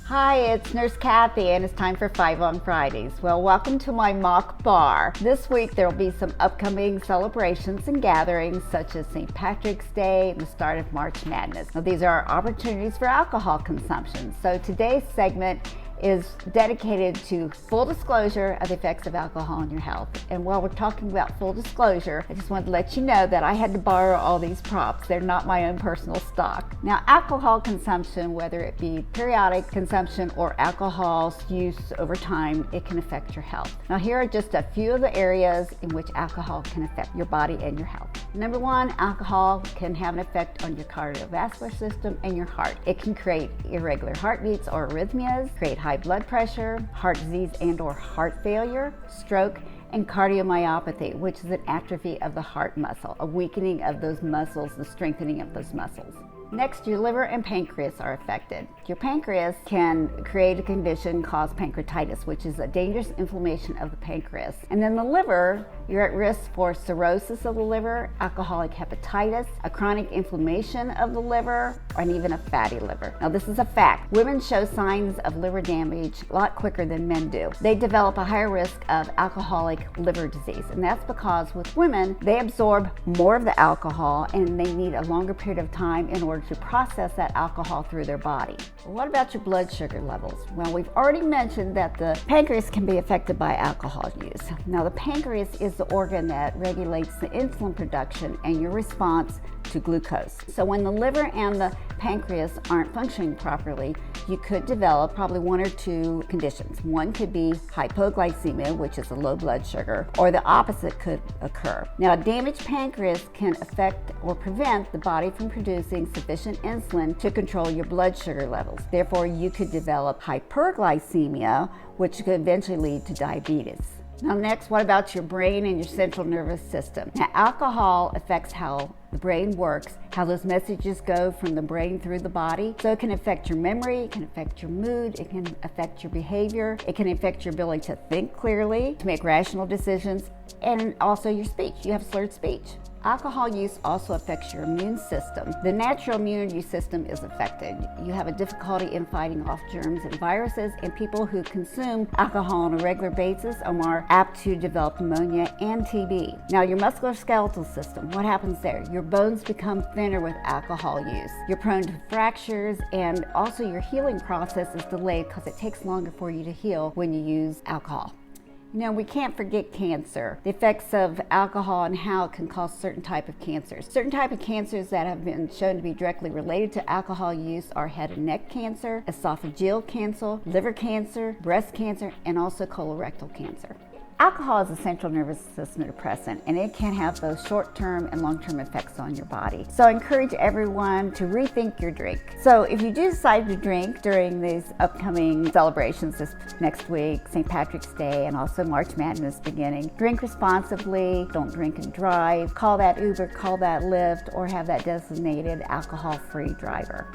Hi, it's Nurse Cathy, and it's time for 5 on Fridays. Well, welcome to my mock bar. This week there will be some upcoming celebrations and gatherings such as St. Patrick's Day and the start of March Madness. Now, these are opportunities for alcohol consumption. So today's segment is dedicated to full disclosure of the effects of alcohol on your health. And while we're talking about full disclosure, I just wanted to let you know that I had to borrow all these props. They're not my own personal stock. Now, alcohol consumption, whether it be periodic consumption or alcohol's use over time, it can affect your health. Now, here are just a few of the areas in which alcohol can affect your body and your health. Number one, alcohol can have an effect on your cardiovascular system and your heart. It can create irregular heartbeats or arrhythmias, create high blood pressure, heart disease and or heart failure, stroke, and cardiomyopathy, which is an atrophy of the heart muscle, a weakening of those muscles, the strengthening of those muscles. Next, your liver and pancreas are affected. Your pancreas can create a condition called pancreatitis, which is a dangerous inflammation of the pancreas. And then the liver, you're at risk for cirrhosis of the liver, alcoholic hepatitis, a chronic inflammation of the liver, and even a fatty liver. Now, this is a fact. Women show signs of liver damage a lot quicker than men do. They develop a higher risk of alcoholic liver disease, and that's because with women, they absorb more of the alcohol and they need a longer period of time in order to process that alcohol through their body. What about your blood sugar levels? Well, we've already mentioned that the pancreas can be affected by alcohol use. Now, the pancreas is the organ that regulates the insulin production and your response to glucose. So when the liver and the pancreas aren't functioning properly, you could develop probably one or two conditions. One could be hypoglycemia, which is a low blood sugar, or the opposite could occur. Now, a damaged pancreas can affect or prevent the body from producing sufficient insulin to control your blood sugar levels. Therefore, you could develop hyperglycemia, which could eventually lead to diabetes. Now next, what about your brain and your central nervous system? Now, alcohol affects how the brain works, how those messages go from the brain through the body. So it can affect your memory, it can affect your mood, it can affect your behavior, it can affect your ability to think clearly, to make rational decisions, and also your speech. You have slurred speech. Alcohol use also affects your immune system. The natural immunity system is affected. You have a difficulty in fighting off germs and viruses, and people who consume alcohol on a regular basis are more apt to develop pneumonia and TB. Now, your musculoskeletal system, what happens there? Your bones become thinner with alcohol use. You're prone to fractures, and also your healing process is delayed because it takes longer for you to heal when you use alcohol. You know, we can't forget cancer, the effects of alcohol and how it can cause certain type of cancers. Certain type of cancers that have been shown to be directly related to alcohol use are head and neck cancer, esophageal cancer, liver cancer, breast cancer, and also colorectal cancer. Alcohol is a central nervous system depressant, and it can have both short-term and long-term effects on your body. So I encourage everyone to rethink your drink. So if you do decide to drink during these upcoming celebrations this next week, St. Patrick's Day and also March Madness beginning, drink responsibly, don't drink and drive, call that Uber, call that Lyft, or have that designated alcohol-free driver.